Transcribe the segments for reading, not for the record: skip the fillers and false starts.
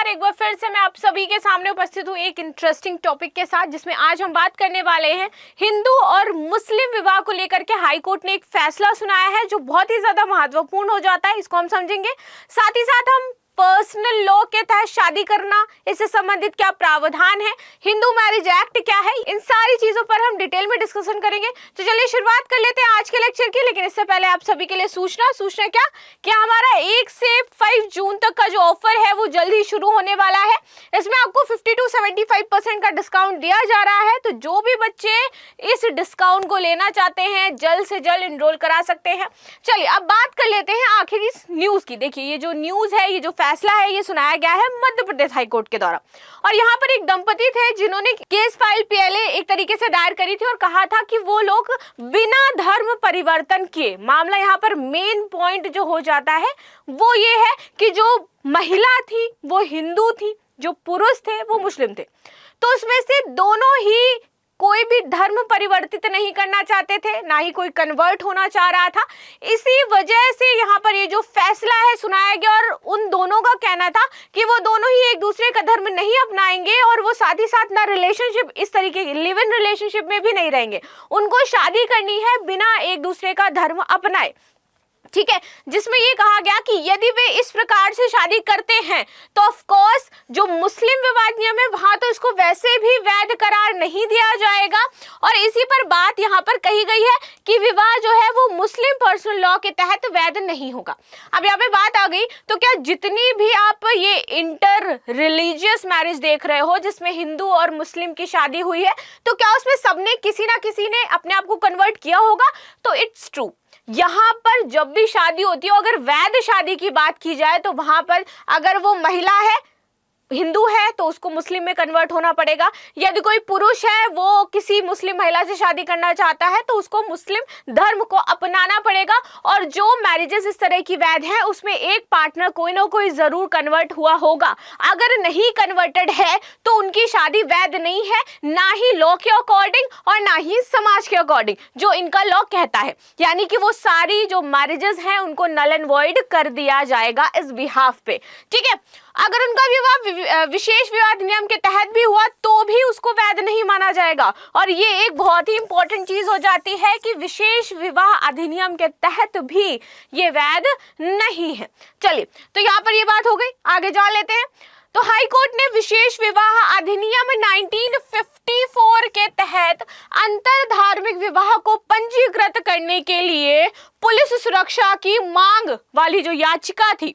नमस्कार। एक बार फिर से मैं आप सभी के सामने उपस्थित हूँ एक इंटरेस्टिंग टॉपिक के साथ, जिसमें आज हम बात करने वाले हैं हिंदू और मुस्लिम विवाह को लेकर के हाई कोर्ट ने एक फैसला सुनाया है जो बहुत ही ज्यादा महत्वपूर्ण हो जाता है। इसको हम समझेंगे, साथ ही साथ हम पर्सनल लॉ के तहत शादी करना, इससे संबंधित क्या प्रावधान है, हिंदू मैरिज एक्ट क्या है, इन सारी चीजों पर हम डिटेल में डिस्कशन करेंगे। तो चलिए शुरुआत कर लेते हैं आज के लेक्चर की। लेकिन इससे पहले आप सभी के लिए सूचना क्या हमारा 1 से 5 जून तक का जो ऑफर है वो जल्द ही शुरू होने वाला है। इसमें आपको 50 to 75% का डिस्काउंट दिया जा रहा है। तो जो भी बच्चे इस डिस्काउंट को लेना चाहते हैं जल्द से जल्द एनरोल करा सकते हैं। चलिए अब बात कर लेते हैं आखिर इस न्यूज की। देखिए, ये जो न्यूज है, ये जो फैसला है, ये सुनाया गया है मध्य प्रदेश हाई कोर्ट के द्वारा। और यहाँ पर एक दंपति थे जिन्होंने केस फाइल पहले एक तरीके से दायर करी थी और कहा था कि वो लोग बिना धर्म परिवर्तन किए, मामला यहाँ पर मेन पॉइंट जो हो जाता है वो ये है कि जो महिला थी वो हिंदू थी, जो पुरुष थे वो मुस्लिम थे। तो उसमें से दोनों ही कोई भी धर्म परिवर्तित नहीं करना चाहते थे, ना ही कोई कन्वर्ट होना चाह रहा था। इसी वजह से यहाँ पर ये जो फैसला है सुनाया गया और उन दोनों का कहना था कि वो दोनों ही एक दूसरे का धर्म नहीं अपनाएंगे और वो साथ ही साथ ना रिलेशनशिप, इस तरीके की लिव इन रिलेशनशिप में भी नहीं रहेंगे। उनको शादी करनी है बिना एक दूसरे का धर्म अपनाए, ठीक है। जिसमें ये कहा गया कि यदि वे इस प्रकार से शादी करते हैं तो ऑफ कोर्स जो मुस्लिम विवाह नियम है वहां तो इसको वैसे भी वैध करार नहीं दिया जाएगा। और इसी पर बात यहाँ पर कही गई है कि विवाह जो है वो मुस्लिम पर्सनल लॉ के तहत वैध नहीं होगा। अब यहाँ पे बात आ गई, तो क्या जितनी भी आप ये इंटर रिलीजियस मैरिज देख रहे हो जिसमें हिंदू और मुस्लिम की शादी हुई है, तो क्या उसमें सबने किसी ना किसी ने अपने आप को कन्वर्ट किया होगा? तो इट्स ट्रू। यहाँ पर जब भी शादी होती है, अगर वैध शादी की बात की जाए तो वहां पर अगर वो महिला है, हिंदू है, तो उसको मुस्लिम में कन्वर्ट होना पड़ेगा। यदि कोई पुरुष है वो किसी मुस्लिम महिला से शादी करना चाहता है तो उसको मुस्लिम धर्म को अपनाना पड़ेगा। और जो मैरिजेस इस तरह की वैध है उसमें एक पार्टनर कोई ना कोई जरूर कन्वर्ट हुआ होगा। अगर नहीं कन्वर्टेड है तो उनकी शादी वैध नहीं है, ना ही लॉ के अकॉर्डिंग और ना ही समाज के अकॉर्डिंग जो इनका लॉ कहता है। यानी कि वो सारी जो मैरिजेस हैं उनको नल एंड वॉइड कर दिया जाएगा इस बिहाफ पे, ठीक है। अगर उनका विवाह विशेष विवाह अधिनियम के तहत भी हुआ तो भी उसको वैध नहीं माना जाएगा। और ये एक बहुत ही इंपॉर्टेंट चीज हो जाती है कि विशेष विवाह अधिनियम के तहत भी ये वैध नहीं है। चलिए, तो यहाँ पर ये बात हो गई, आगे जा लेते हैं। तो हाई कोर्ट ने विशेष विवाह अधिनियम 1954 के तहत अंतर धार्मिक विवाह को पंजीकृत करने के लिए पुलिस सुरक्षा की मांग वाली जो याचिका थी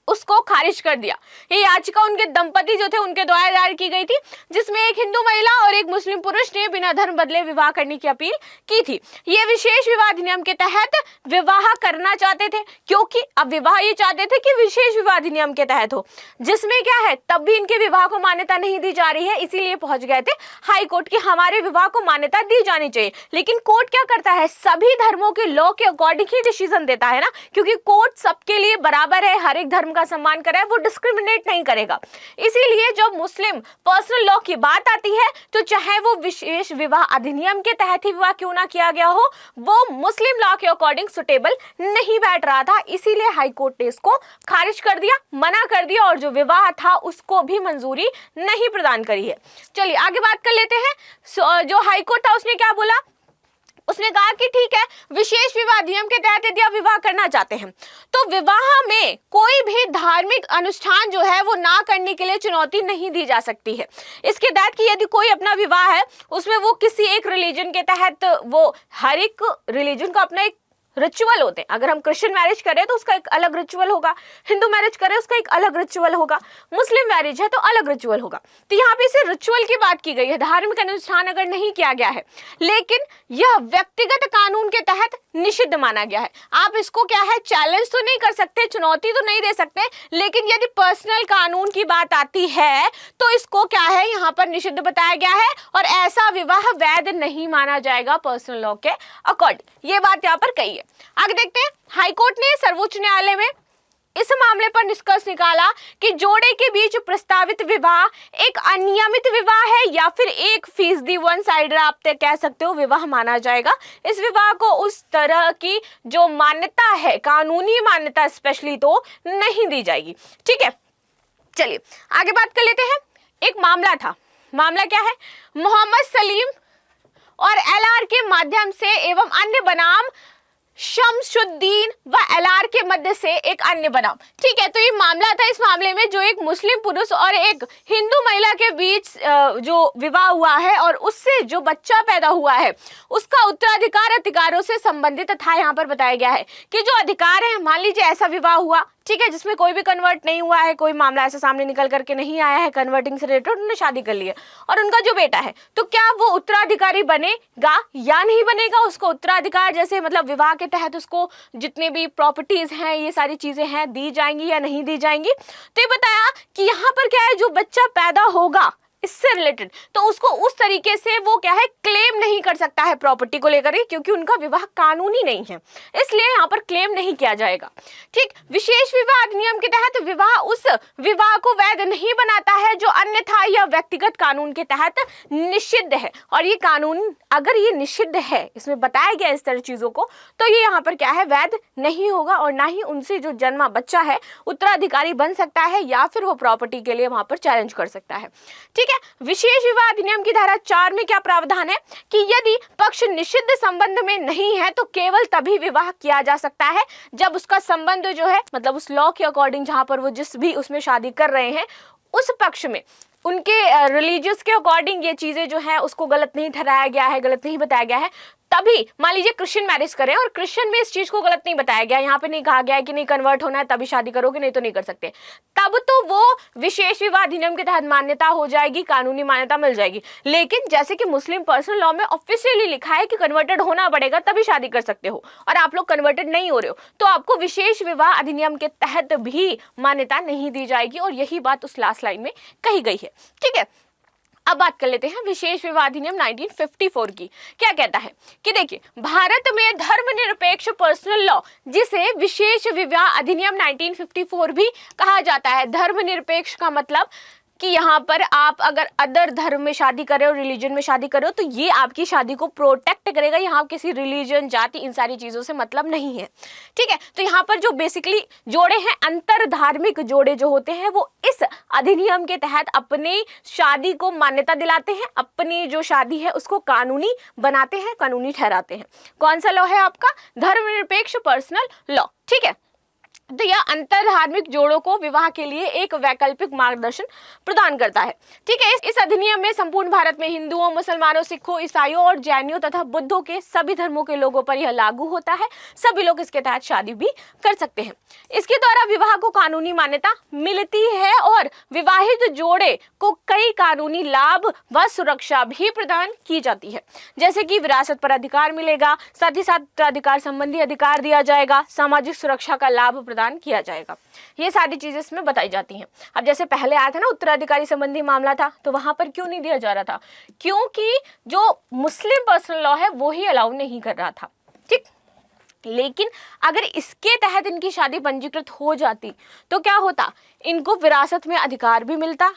उसको खारिज कर दिया। ये याचिका उनके दंपति जो थे उनके द्वारा दायर की गई थी, जिसमें एक हिंदू महिला और एक मुस्लिम पुरुष ने बिना धर्म बदले विवाह करने की अपील की थी। ये विशेष विवाह अधिनियम के तहत विवाह करना चाहते थे, क्योंकि अब विवाह ये चाहते थे कि विशेष विवाह अधिनियम के तहत हो, जिसमें क्या है तब भी इनके विवाह को मान्यता नहीं दी जा रही है। इसीलिए पहुंच गए थे हाई कोर्ट की हमारे विवाह को मान्यता दी जानी चाहिए। लेकिन कोर्ट क्या करता है, सभी धर्मों के लॉ के अकॉर्डिंग ही डिसीजन देता है ना, क्योंकि कोर्ट सबके लिए बराबर है, हर एक धर्म का सम्मान करे, वो डिस्क्रिमिनेट नहीं करेगा। इसीलिए जब मुस्लिम पर्सनल लॉ की बात आती है तो चाहे वो विशेष विवाह अधिनियम के तहत ही विवाह क्यों ना किया गया हो, वो मुस्लिम लॉ के अकॉर्डिंग सुटेबल नहीं बैठ रहा था। इसीलिए हाई कोर्ट ने इसको खारिज कर दिया, मना कर दिया और जो विवाह था उसको भी मंजूरी नहीं प्रदान करी है। चलिए आगे बात कर लेते हैं। जो हाई कोर्ट था उसने क्या बोला, उसने कहा कि ठीक है, विशेष विवाह अधिनियम के तहत यदि आप विवाह करना चाहते हैं तो विवाह में कोई भी धार्मिक अनुष्ठान जो है वो ना करने के लिए चुनौती नहीं दी जा सकती है। इसके तहत कि यदि कोई अपना विवाह है उसमें वो किसी एक रिलीजन के तहत, वो हर एक रिलीजन का अपना एक रिचुअल होते हैं। अगर हम क्रिश्चियन मैरिज करें तो उसका एक अलग रिचुअल होगा, हिंदू मैरिज करें उसका एक अलग रिचुअल होगा, मुस्लिम मैरिज है तो अलग रिचुअल होगा। तो यहाँ पे इसे रिचुअल की बात की गई है, धार्मिक अनुष्ठान अगर नहीं किया गया है, लेकिन यह व्यक्तिगत कानून के तहत निषिद्ध माना गया है। आप इसको क्या है, चैलेंज तो नहीं कर सकते, चुनौती तो नहीं दे सकते, लेकिन यदि पर्सनल कानून की बात आती है तो इसको क्या है यहाँ पर निषिद्ध बताया गया है और ऐसा विवाह वैध नहीं माना जाएगा पर्सनल लॉ के अकॉर्डिंग। ये बात यहाँ पर कही है। आगे देखते हैं, हाईकोर्ट ने सर्वोच्च न्यायालय में इस मामले पर निष्कर्ष निकाला कि जोड़े के बीच प्रस्तावित विवाह एक अनियमित विवाह है या फिर 1% वन साइड आप कह सकते हो विवाह माना जाएगा। इस विवाह को उस तरह की जो मान्यता है, कानूनी मान्यता स्पेशली, तो नहीं दी जाएगी। ठीक है, चलिए आगे बात कर लेते हैं। एक मामला था, मामला क्या है, मोहम्मद सलीम और एलआर के माध्यम से एवं अन्य बनाम शमसुद्दीन व एलआर के मध्य से एक अन्य बनाम। ठीक है, तो ये मामला था। इस मामले में जो एक मुस्लिम पुरुष और एक हिंदू महिला के बीच जो विवाह हुआ है और उससे जो बच्चा पैदा हुआ है उसका उत्तराधिकार अधिकारों से संबंधित था। यहाँ पर बताया गया है कि जो अधिकार है, मान लीजिए ऐसा विवाह हुआ, ठीक है, जिसमें कोई भी कन्वर्ट नहीं हुआ है, कोई मामला ऐसा सामने निकल करके नहीं आया है कन्वर्टिंग से रिलेटेड, उन्होंने शादी कर ली है और उनका जो बेटा है, तो क्या वो उत्तराधिकारी बनेगा या नहीं बनेगा? उसको उत्तराधिकार जैसे मतलब विवाह के तहत उसको जितने भी प्रॉपर्टीज हैं, ये सारी चीजें हैं, दी जाएंगी या नहीं दी जाएंगी? तो ये बताया कि यहाँ पर क्या है, जो बच्चा पैदा होगा इससे रिलेटेड, तो उसको उस तरीके से वो क्या है, क्लेम नहीं कर सकता है प्रॉपर्टी को लेकर, क्योंकि उनका विवाह कानूनी नहीं है, इसलिए यहाँ पर क्लेम नहीं किया जाएगा। ठीक, विशेष विवाह अधिनियम के तहत विवाह उस विवाह को वैध नहीं बनाता है जो अन्यथा या व्यक्तिगत कानून के तहत निषिद्ध है। और ये कानून अगर ये निषिद्ध है, इसमें बताया गया इस तरह चीजों को, तो ये यहाँ पर क्या है, वैध नहीं होगा और ना ही उनसे जो जन्मा बच्चा है उत्तराधिकारी बन सकता है या फिर वो प्रॉपर्टी के लिए वहां पर चैलेंज कर सकता है। ठीक है, विशेष विवाह अधिनियम की धारा 4 में क्या प्रावधान है कि यदि पक्ष निषिद्ध संबंध में नहीं है तो केवल तभी विवाह किया जा सकता है जब उसका संबंध जो है, मतलब उस लॉ के अकॉर्डिंग जहां पर वो जिस भी उसमें शादी कर रहे हैं उस पक्ष में उनके रिलीजियस के अकॉर्डिंग ये चीजें जो है उसको गलत नहीं ठहराया गया है, गलत नहीं बताया गया है। तभी मान लीजिए क्रिश्चियन मैरिज करें और क्रिश्चियन में इस चीज को गलत नहीं बताया गया, यहाँ पे नहीं कहा गया है कि नहीं कन्वर्ट होना है तभी शादी करोगे, नहीं तो नहीं कर सकते, तब तो वो विशेष विवाह अधिनियम के तहत मान्यता हो जाएगी, कानूनी मान्यता मिल जाएगी। लेकिन जैसे कि मुस्लिम पर्सनल लॉ में ऑफिशियली लिखा है कि कन्वर्टेड होना पड़ेगा तभी शादी कर सकते हो और आप लोग कन्वर्टेड नहीं हो रहे हो, तो आपको विशेष विवाह अधिनियम के तहत भी मान्यता नहीं दी जाएगी और यही बात उस लास्ट लाइन में कही गई है। ठीक है, अब बात कर लेते हैं विशेष विवाह अधिनियम 1954 की। क्या कहता है कि देखिए, भारत में धर्मनिरपेक्ष पर्सनल लॉ जिसे विशेष विवाह अधिनियम 1954 भी कहा जाता है। धर्मनिरपेक्ष का मतलब कि यहाँ पर आप अगर अदर धर्म में शादी कर रहे हो, रिलीजन में शादी कर रहे हो, तो ये आपकी शादी को प्रोटेक्ट करेगा। यहाँ किसी रिलीजन, जाति, इन सारी चीजों से मतलब नहीं है। ठीक है, तो यहाँ पर जो बेसिकली जोड़े हैं, अंतर धार्मिक जोड़े जो होते हैं, वो इस अधिनियम के तहत अपनी शादी को मान्यता दिलाते हैं, अपनी जो शादी है उसको कानूनी बनाते हैं, कानूनी ठहराते हैं। कौन सा लॉ है आपका? धर्मनिरपेक्ष पर्सनल लॉ। ठीक है, तो यह अंतर धार्मिक जोड़ों को विवाह के लिए एक वैकल्पिक मार्गदर्शन प्रदान करता है। ठीक है, इस अधिनियम में संपूर्ण भारत में हिंदुओं, मुसलमानों, सिखों, ईसाइयों और जैनियों तथा बुद्धों के सभी धर्मों के लोगों पर यह लागू होता है। सभी लोग इसके तहत शादी भी कर सकते हैं। इसके द्वारा विवाह को कानूनी मान्यता मिलती है और विवाहित जोड़े को कई कानूनी लाभ व सुरक्षा भी प्रदान की जाती है, जैसे कि विरासत पर अधिकार मिलेगा, साथ ही साथ उत्तराधिकार संबंधी अधिकार दिया जाएगा, सामाजिक सुरक्षा का लाभ प्रदान किया जाएगा। ये सारी चीजें इसमें बताई जाती हैं। अब जैसे पहले आया था ना उत्तराधिकारी संबंधी मामला था, तो वहां पर क्यों नहीं दिया जा रहा था? क्योंकि जो मुस्लिम पर्सनल लॉ है वो ही अलाउ नहीं कर रहा था। ठीक, लेकिन अगर इसके तहत इनकी शादी पंजीकृत हो जाती तो क्या होता? इनको विरासत में अधिकार भी मिलता,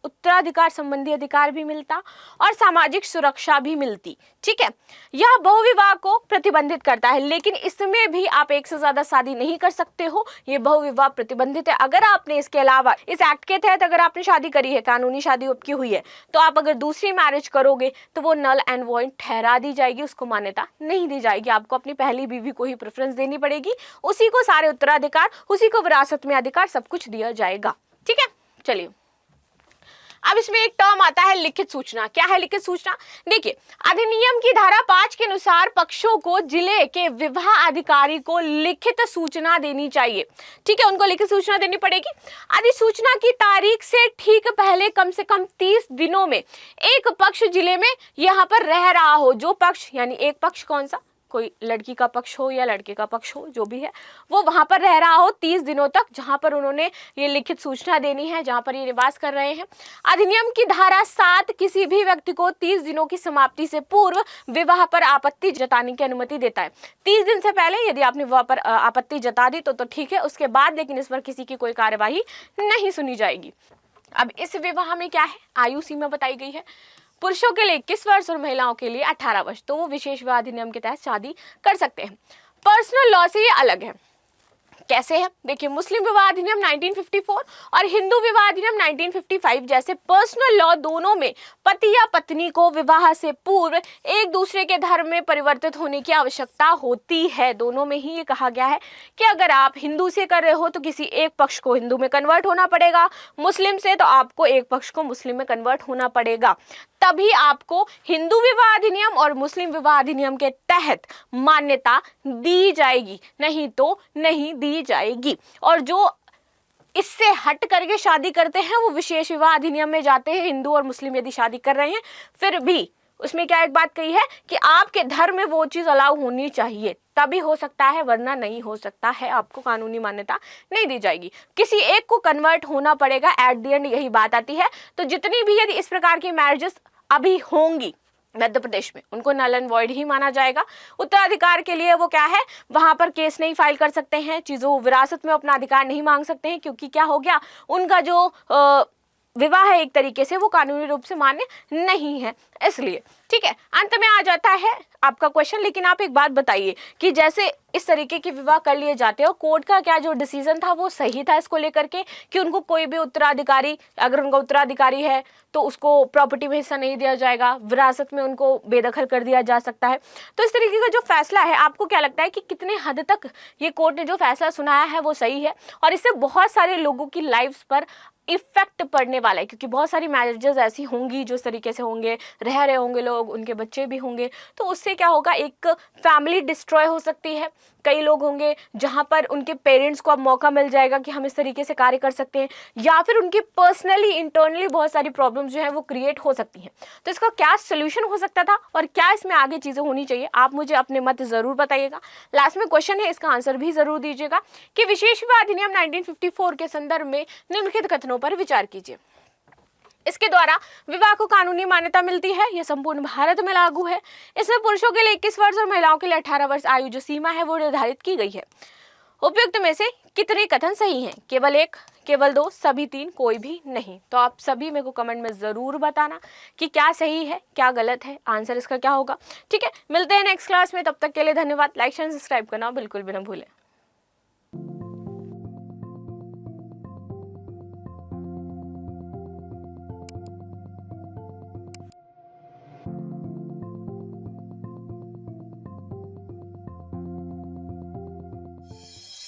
उत्तराधिकार संबंधी अधिकार भी मिलता और सामाजिक सुरक्षा भी मिलती। ठीक है, यह बहुविवाह को प्रतिबंधित करता है, लेकिन इसमें भी आप एक से ज्यादा शादी नहीं कर सकते हो, ये बहुविवाह प्रतिबंधित है। अगर आपने इसके अलावा इस एक्ट के तहत अगर आपने शादी करी है, कानूनी शादी आपकी हुई है, तो आप अगर दूसरी मैरिज करोगे तो वो नल एंड वॉइड ठहरा दी जाएगी, उसको मान्यता नहीं दी जाएगी। आपको अपनी पहली बीवी को ही प्रेफरेंस देनी पड़ेगी, उसी को सारे उत्तराधिकार, उसी को विरासत में अधिकार सब कुछ दिया जाएगा। ठीक है, चलिए अब इसमें एक टर्म आता है लिखित सूचना। क्या है लिखित सूचना? देखिए, अधिनियम की धारा 5 के अनुसार पक्षों को जिले के विवाह अधिकारी को लिखित सूचना देनी चाहिए। ठीक है, उनको लिखित सूचना देनी पड़ेगी। अधिसूचना की तारीख से ठीक पहले कम से कम 30 दिनों में एक पक्ष जिले में यहाँ पर रह रहा हो। जो पक्ष, यानी एक पक्ष कौन सा? कोई लड़की का पक्ष हो या लड़के का पक्ष हो, जो भी है वो वहां पर रह रहा हो 30 दिनों तक, जहां पर उन्होंने ये लिखित सूचना देनी है, जहां पर ये निवास कर रहे हैं। अधिनियम की धारा 7 किसी भी व्यक्ति को 30 दिनों की समाप्ति से पूर्व विवाह पर आपत्ति जताने की अनुमति देता है। 30 दिन से पहले यदि आपने विवाह पर आपत्ति जता दी तो ठीक है, उसके बाद लेकिन इस पर किसी की कोई कार्यवाही नहीं सुनी जाएगी। अब इस विवाह में क्या है, आयु सीमा बताई गई है। पुरुषों के लिए 21 वर्ष और महिलाओं के लिए 18 वर्ष, तो वो विशेष विवाह अधिनियम के तहत शादी कर सकते हैं। पर्सनल लॉ से ये अलग है। कैसे है देखिए, मुस्लिम विवाह अधिनियम 1954 और हिंदू विवाह अधिनियम 1955 जैसे पर्सनल लॉ दोनों में पति या पत्नी को विवाह से पूर्व एक दूसरे के धर्म में परिवर्तित होने की आवश्यकता होती है। दोनों में ही ये कहा गया है कि अगर आप हिंदू से कर रहे हो तो किसी एक पक्ष को हिंदू में कन्वर्ट होना पड़ेगा, मुस्लिम से तो आपको एक पक्ष को मुस्लिम में कन्वर्ट होना पड़ेगा, तभी आपको हिंदू विवाह अधिनियम और मुस्लिम विवाह अधिनियम के तहत मान्यता दी जाएगी, नहीं तो नहीं दी जाएगी। और जो इससे हट करके शादी करते हैं वो विशेष विवाह अधिनियम में जाते हैं। हिंदू और मुस्लिम यदि शादी कर रहे हैं फिर भी उसमें क्या एक बात कही है कि आपके धर्म में वो चीज अलाउ होनी चाहिए, तभी हो सकता है, वरना नहीं हो सकता है, आपको कानूनी मान्यता नहीं दी जाएगी, किसी एक को कन्वर्ट होना पड़ेगा। एट द एंड यही बात आती है। तो जितनी भी यदि इस प्रकार की मैरिजेस अभी होंगी मध्य प्रदेश में, उनको नल एंड वॉइड ही माना जाएगा। उत्तराधिकार के लिए वो क्या है, वहां पर केस नहीं फाइल कर सकते हैं, चीजों विरासत में अपना अधिकार नहीं मांग सकते हैं, क्योंकि क्या हो गया, उनका जो विवाह है एक तरीके से वो कानूनी रूप से मान्य नहीं है, इसलिए। ठीक है, अंत में आ जाता है आपका क्वेश्चन, लेकिन आप एक बात बताइए कि जैसे इस तरीके के विवाह कर लिए जाते हो, कोर्ट का क्या जो डिसीजन था वो सही था इसको लेकर के कि उनको कोई भी उत्तराधिकारी, अगर उनका उत्तराधिकारी है तो उसको प्रॉपर्टी में हिस्सा नहीं दिया जाएगा, विरासत में उनको बेदखल कर दिया जा सकता है। तो इस तरीके का जो फैसला है, आपको क्या लगता है कि कितने हद तक ये कोर्ट ने जो फैसला सुनाया है वो सही है, और इससे बहुत सारे लोगों की लाइफ पर इफेक्ट पड़ने वाला है, क्योंकि बहुत सारी मैरिजेस ऐसी होंगी जो इस तरीके से होंगे, रह रहे होंगे लोग, उनके बच्चे भी होंगे, तो उससे क्या होगा, एक फैमिली डिस्ट्रॉय हो सकती है। कई लोग होंगे जहां पर उनके पेरेंट्स को अब मौका मिल जाएगा कि हम इस तरीके से कार्य कर सकते हैं, या फिर उनकी पर्सनली इंटरनली बहुत सारी प्रॉब्लम्स जो है वो क्रिएट हो सकती हैं। तो इसका क्या सोल्यूशन हो सकता था और क्या इसमें आगे चीज़ें होनी चाहिए, आप मुझे अपने मत ज़रूर बताइएगा। लास्ट में क्वेश्चन है, इसका आंसर भी ज़रूर दीजिएगा कि विशेष विवाह अधिनियम 1954 के संदर्भ में निम्नलिखित कथनों पर विचार कीजिए। इसके द्वारा विवाह को कानूनी मान्यता मिलती है, यह संपूर्ण भारत में लागू है। इसमें पुरुषों के लिए 21 वर्ष और महिलाओं के लिए 18 वर्ष आयु जो सीमा है वो निर्धारित की गई है। उपयुक्त में से कितने कथन सही हैं? केवल 1, केवल 2, सभी 3, कोई भी नहीं। तो आप सभी मेरे को कमेंट में जरूर बताना कि क्या सही है क्या गलत है, आंसर इसका क्या होगा। ठीक है, मिलते हैं नेक्स्ट क्लास में, तब तक के लिए धन्यवाद। लाइक शेयर सब्सक्राइब करना बिल्कुल भी ना भूलें।